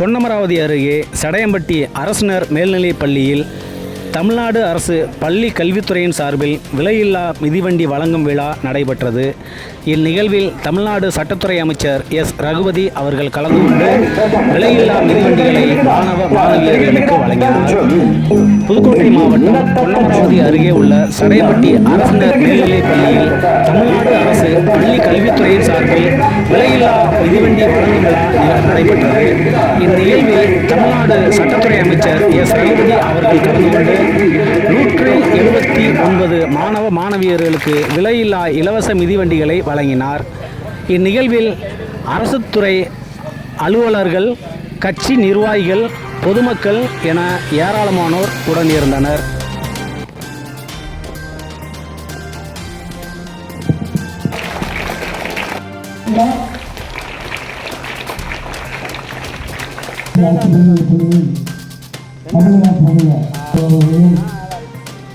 பொன்னமராவதி அருகே சடையம்பட்டி அரசினர் மேல்நிலைப் பள்ளியில் தமிழ்நாடு அரசு பள்ளி கல்வித்துறையின் சார்பில் விலையில்லா மிதிவண்டி வழங்கும் விழா நடைபெற்றது. இந்நிகழ்வில் தமிழ்நாடு சட்டத்துறை அமைச்சர் எஸ். ரகுபதி அவர்கள் கலந்து கொண்டு விலையில்லா மிதிவண்டிகளை மாணவ மாணவியர்களுக்கு வழங்கினார். புதுக்கோட்டை மாவட்டம் பொன்னமராவதி அருகே உள்ள சடையம்பட்டி அரசினர் மேல்நிலைப் பள்ளியில் தமிழ்நாடு அரசு பள்ளி கல்வித்துறையின் சார்பில் விலையில்லா மிதிவண்டி வழங்கும் விழா நடைபெற்றது. இந்நிகழ்வில் தமிழ்நாடு சட்டத்துறை அமைச்சர் எஸ். ரகுபதி அவர்கள் கலந்து கொண்டு 179 மாணவ மாணவியர்களுக்கு விலையில்லா இலவச மிதிவண்டிகளை வழங்கினார். இந்நிகழ்வில் அரசு துறை அலுவலர்கள், கட்சி நிர்வாகிகள், பொதுமக்கள் என ஏராளமானோர் உடனிருந்தனர்.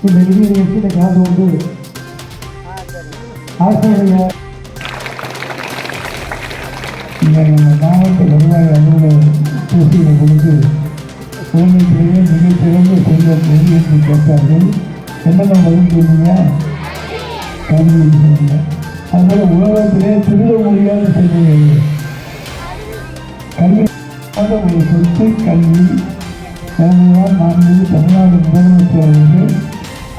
இந்த நிகழ்ச்சியில் கலந்து கொண்டு ஆசிரியர் இந்த மாவட்ட வருவாய் அலுவலர் பூசியை கொடுத்து உலகத்திலேயே மிகச்சிறந்த செல்வம் எது என்று கேட்டார்கள். என்னென்ன பதில் சொன்னீங்க? கல்வி சொன்னீங்க. அதனால உலகத்திலே திருட முடியாத செல்வம் கல்வி ஒரு சொத்து கல்வி. எனவேதான் நான் தமிழ்நாடு முதலமைச்சர் அவர்கள்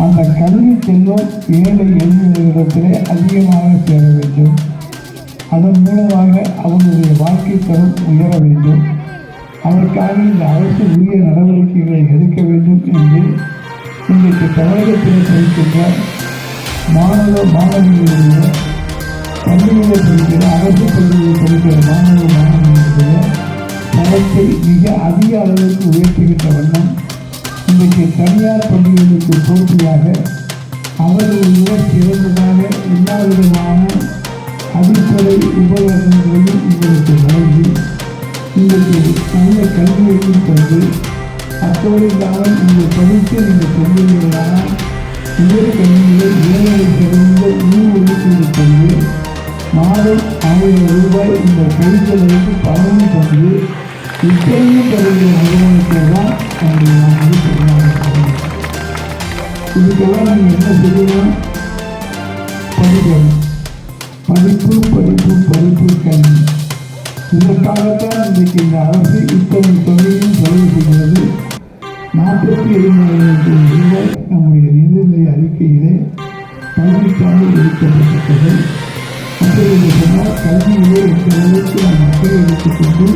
அந்த கல்வி செல்வம் ஏழை எளியவர்களிடத்திலே அதிகமாக சேர வேண்டும். அதன் மூலமாக அவர்களுடைய வாழ்க்கை தரம் உயர வேண்டும். அதற்காக இந்த அரசு உரிய நடவடிக்கைகளை எடுக்க வேண்டும் என்று இன்றைக்கு தமிழகத்தில் படிக்கின்ற மாணவ மாணவிகளுடைய பள்ளிகளில் படிக்கிற அரசு பள்ளிகளில் படிக்கிற மாணவ மாணவிகளுடைய தரத்தை மிக அதிக அளவிற்கு உயர்த்துகின்ற வண்ணம் இன்றைக்கு தனியார் பள்ளிகளுக்கு போட்டியாக அவர்களுடைய சிறந்ததாக எல்லா விதமான அடிப்படை உபகரணங்களையும் உங்களுக்கு வழங்கி இன்றைக்கு நல்ல கல்வியையும் தந்து அத்தோடு இல்லாமல் நீங்கள் படித்து நீங்கள் சொல்லுவீர்களானால் உயர் கல்வியை 7% ஒதுக்கீடு தந்து மாதம் 1000 ரூபாய் இந்த கல்விகளுக்கு பணமும் தந்து இப்பொழுது தருகிற நிறுவனத்தைதான் நான் சொன்னாங்க. இதுக்கெல்லாம் நீங்கள் என்ன செய்யணும்? படிக்கணும். படிப்பு படிப்பு படிப்பு கல்வி. இதற்காகத்தான் இன்றைக்கு இந்த அரசு இத்தனை தொகையும் செலவு செய்கிறது. 47,000 ரூபாய் நம்முடைய நிதிநிலை அறிக்கையிலே கல்விக்காக ஒதுக்கப்பட்டது. அப்படி சொன்னால் கல்வியிலே எந்த அளவுக்கு நம் மக்களை எடுத்துக்கொண்டு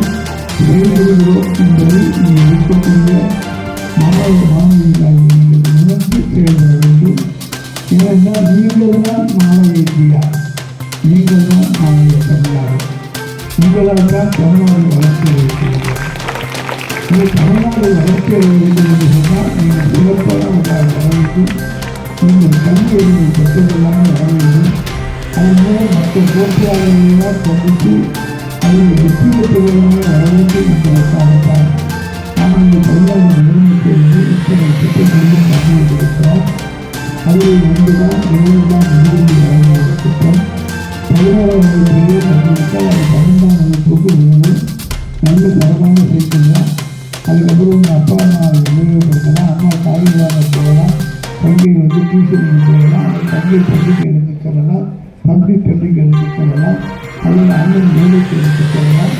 செயல்படுகிறோம் என்பதை நீங்கள் இருக்கக்கூடிய மாணவ மாணவிகளாக நீங்கள் உணர்ந்து செயல்பட வேண்டும். ஏனென்றால் நீங்கள் தான் நாளைய இந்தியா, நீங்கள் தான் நாளைய தமிழ்நாடு. உங்களால் தான் தமிழ்நாடு வளர்ச்சி இருக்கிறது. இந்த தமிழ்நாடு வளர்ச்சி வேண்டும் என்று சொன்னால் நீங்கள் சிறப்பான வரவேற்று நீங்கள் கல்வி அறிவை பெற்றதெல்லாம் வர வேண்டும். அதன் மூலம் மற்ற போட்டியாளர்களால் சந்தித்து அதில் வெற்றி பெற்றவர்களாக வர வேண்டும் என்பதற்காகத்தான் நாம் இந்த தமிழ்நாடு நிறுவனத்திலிருந்து இத்தனை திட்டங்களையும் கல்வியை கொடுத்தார். அதில் ஒன்றுதான் நிறுவனம் நிறுவனம் வழங்குகிற திட்டம். 11ஆம் வகுப்பிலே கண்டிப்பால் அது 12ஆம் வகுப்புக்கு உதவும். நல்ல தரமான சேர்க்கலாம். அதுக்கப்புறம் உங்கள் அப்பா அம்மா உபயோகப்படுத்தலாம். அம்மா காலையிலாக போகலாம், தங்கை டியூஷனுக்கு போகலாம், தங்கை பள்ளிக்கு எடுத்துக்கொள்ளலாம், தம்பி பள்ளிக்கு எடுத்துக்கொள்ளலாம், அல்லது அண்ணன் வேலைக்கு எடுத்துக்கொள்ளலாம்.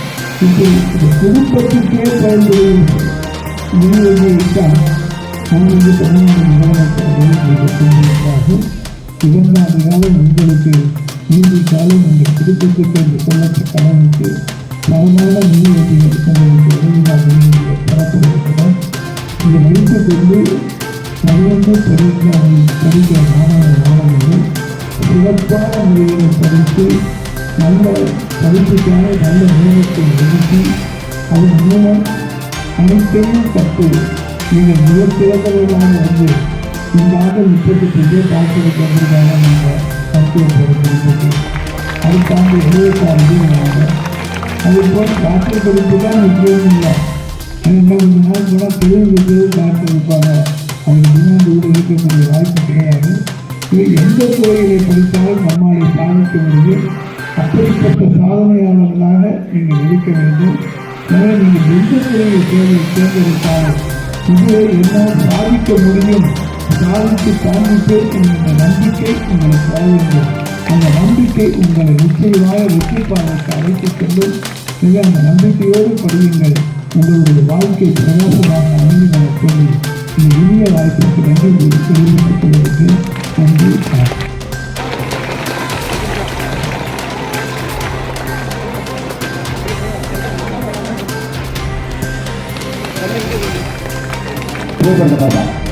இப்போ இந்த குடும்பத்துக்கே பயன்படுவது நிறுவனம் இருந்தால் நம்மளுக்கு தமிழ்நாடு முதலமைச்சர்கள் சொல்லியிருக்கிறார்கள். 2 ஆண்டு காலம் உங்களுக்கு நீண்ட காலம் உங்கள் குடும்பத்துக்கு என்று சொல்லப்பட்ட கடனுக்கு தரமான நீதிவண்டிகள் உங்களுக்கு விரைவாக நீதிகள் தரப்படுகின்றன. இதை வைத்துக் கொண்டு சரிவந்த படிக்கிற மாணவ மாணவர்கள் சிறப்பான முறையில் படித்து நல்ல படிப்புக்கான நல்ல நேரத்தை ஒதுக்கி அதன் மூலம் அனைத்தையும் கற்று நீங்கள் மிகச்சிறந்தவர்களாக வந்து இந்த ஆண்டு 38 டாக்டருக்கு வந்திருக்காங்க. நீங்கள் மருத்துவ படிப்பு அதுக்காண்டு 76 பேர். அதுபோல் டாக்டர் படிப்பு தான் முக்கியம் இல்லை. என்ன கொஞ்ச நாள் கூட தெளிவுக்கு டாக்டர் இருப்பாங்க. அவங்க முன்னாடி கூட இருக்கக்கூடிய வாய்ப்பு கிடையாது. இது எந்த துறையிலே படித்தாலும் நம்மாலை சாதிக்க முடியும். அப்படிப்பட்ட சாதனையாளர்களாக நீங்கள் இருக்க வேண்டும். எனவே நீங்கள் எந்த துறையை தேர்ந்தெடுத்தாலும் இதிலே என்னால் சாதிக்க முடியும், சாதித்து காண்பிப்பேன் என்கின்ற நம்பிக்கை உங்களுக்கு வர வேண்டும். அந்த நம்பிக்கை உங்களை நிச்சயமாக வெற்றி பாதைக்கு அழைத்துச் செல்லும். மிக அந்த நம்பிக்கையோடு படியுங்கள். உங்களுடைய வாழ்க்கை பிரகாசமாக அமைந்து என சொல்லி இந்த இனிய வாய்ப்பிற்கு நன்றி தெரிவித்துக் கொள்வதற்கு நன்றி. பண்ண